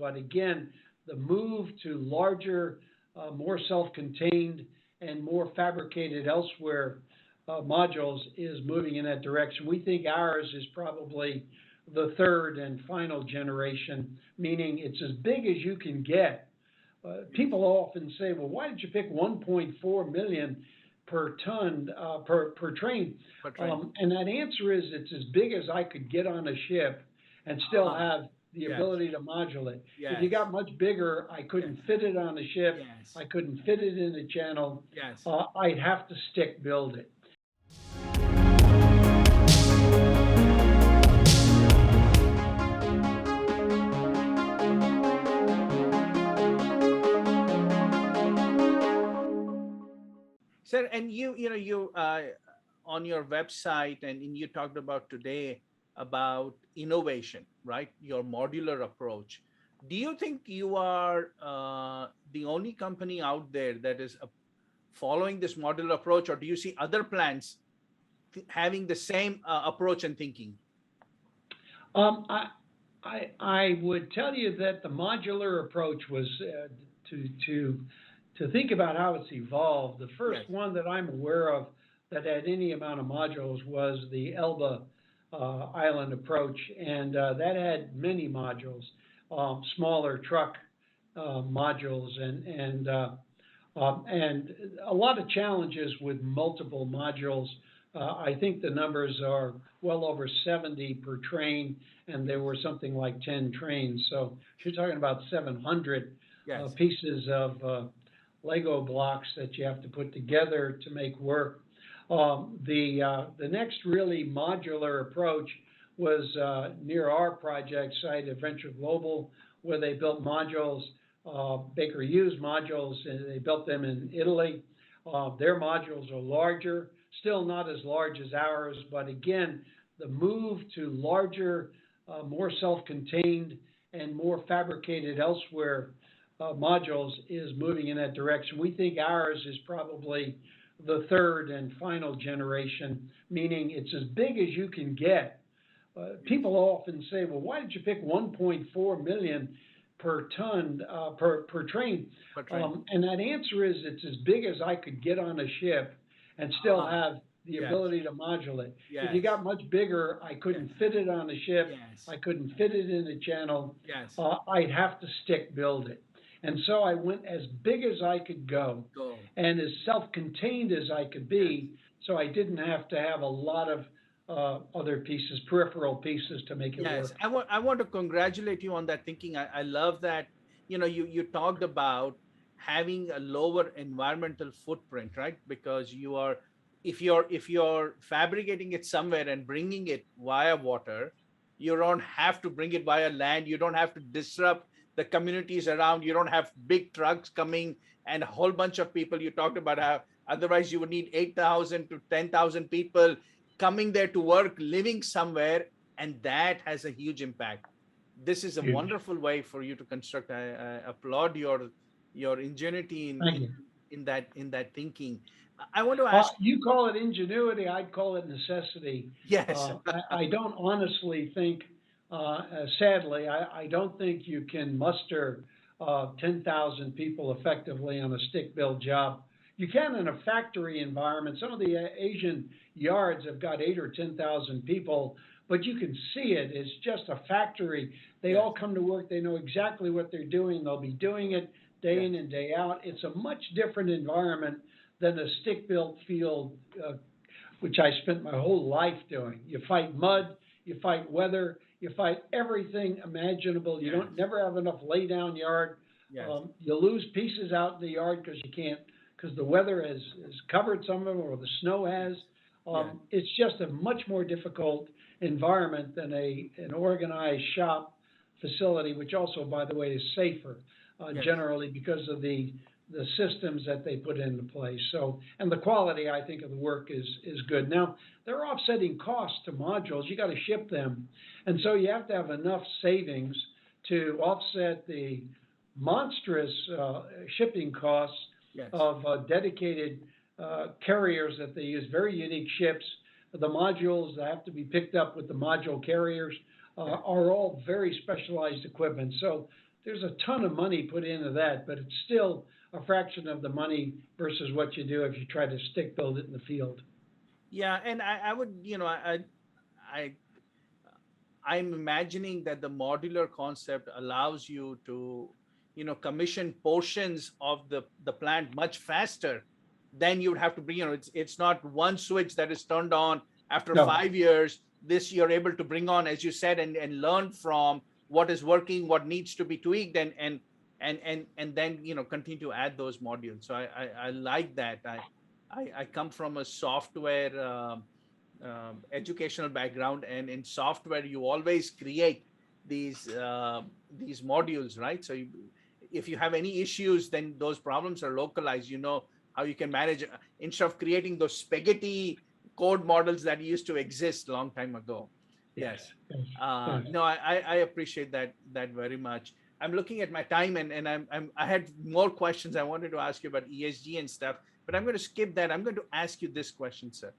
but again, the move to larger, more self-contained, and more fabricated elsewhere modules is moving in that direction. We think ours is probably the third and final generation, meaning it's as big as you can get. People often say, well, why did you pick 1.4 million per ton, per train? And that answer is it's as big as I could get on a ship and still have the ability to modulate. If you got much bigger, I couldn't fit it on a ship. I couldn't fit it in a channel. I'd have to stick build it. Sir, and you on your website, and you talked about today about innovation, right? Your modular approach. Do you think you are the only company out there that is following this modular approach, or do you see other plants having the same approach and thinking? I would tell you that the modular approach was to think about how it's evolved. The first one that I'm aware of that had any amount of modules was the Elba Island approach, and that had many modules, smaller truck modules, and a lot of challenges with multiple modules. I think the numbers are well over 70 per train, and there were something like 10 trains. So you're talking about 700 pieces of Lego blocks that you have to put together to make work. The next really modular approach was near our project site at Venture Global, where they built modules, Baker Hughes modules, and they built them in Italy. Their modules are larger, still not as large as ours, but again, the move to larger, more self-contained, and more fabricated elsewhere modules is moving in that direction. We think ours is probably the third and final generation, meaning it's as big as you can get. People often say, well, why did you pick 1.4 million per ton, per train? And that answer is it's as big as I could get on a ship and still have the ability to modulate. If you got much bigger, I couldn't fit it on a ship. I couldn't fit it in a channel. I'd have to stick build it. And so I went as big as I could go and as self-contained as I could be, so I didn't have to have a lot of other pieces, peripheral pieces to make it work. I want to congratulate you on that thinking. I love that, you talked about having a lower environmental footprint, right? Because if you're fabricating it somewhere and bringing it via water, you don't have to bring it via land. You don't have to disrupt the communities around. You don't have big trucks coming and a whole bunch of people. You talked about how otherwise you would need 8,000 to 10,000 people coming there to work, living somewhere, and that has a huge impact. This is a wonderful way for you to construct. I applaud your ingenuity in that thinking. I want to ask. You call it ingenuity, I'd call it necessity. Yes. I don't honestly think, sadly, I don't think you can muster 10,000 people effectively on a stick-built job. You can in a factory environment. Some of the Asian yards have got 8,000 or 10,000 people, but you can see it. It's just a factory. They all come to work. They know exactly what they're doing. They'll be doing it day in and day out. It's a much different environment than a stick-built field, which I spent my whole life doing. You fight mud, you fight weather, you fight everything imaginable. You don't never have enough lay-down yard. You lose pieces out in the yard because you can't, because the weather has covered some of them or the snow has. It's just a much more difficult environment than an organized shop facility, which also, by the way, is safer generally because of the systems that they put into place. So, and the quality, I think, of the work is good. Now, they're offsetting costs to modules. You got to ship them. And so you have to have enough savings to offset the monstrous shipping costs of dedicated carriers that they use, very unique ships. The modules that have to be picked up with the module carriers are all very specialized equipment. So there's a ton of money put into that, but it's still a fraction of the money versus what you do if you try to stick build it in the field. Yeah, and I would, I I'm imagining that the modular concept allows you to, commission portions of the plant much faster than you would have to bring. It's not one switch that is turned on after No, 5 years. This you're able to bring on, as you said, and learn from what is working, what needs to be tweaked, and then continue to add those modules. So I like that. I come from a software educational background, and in software you always create these modules, right? So if you have any issues, then those problems are localized. You know how you can manage, instead of creating those spaghetti code models that used to exist a long time ago. Yes. yes. No, I appreciate that very much. I'm looking at my time, and I had more questions I wanted to ask you about ESG and stuff, but I'm going to skip that. I'm going to ask you this question, sir.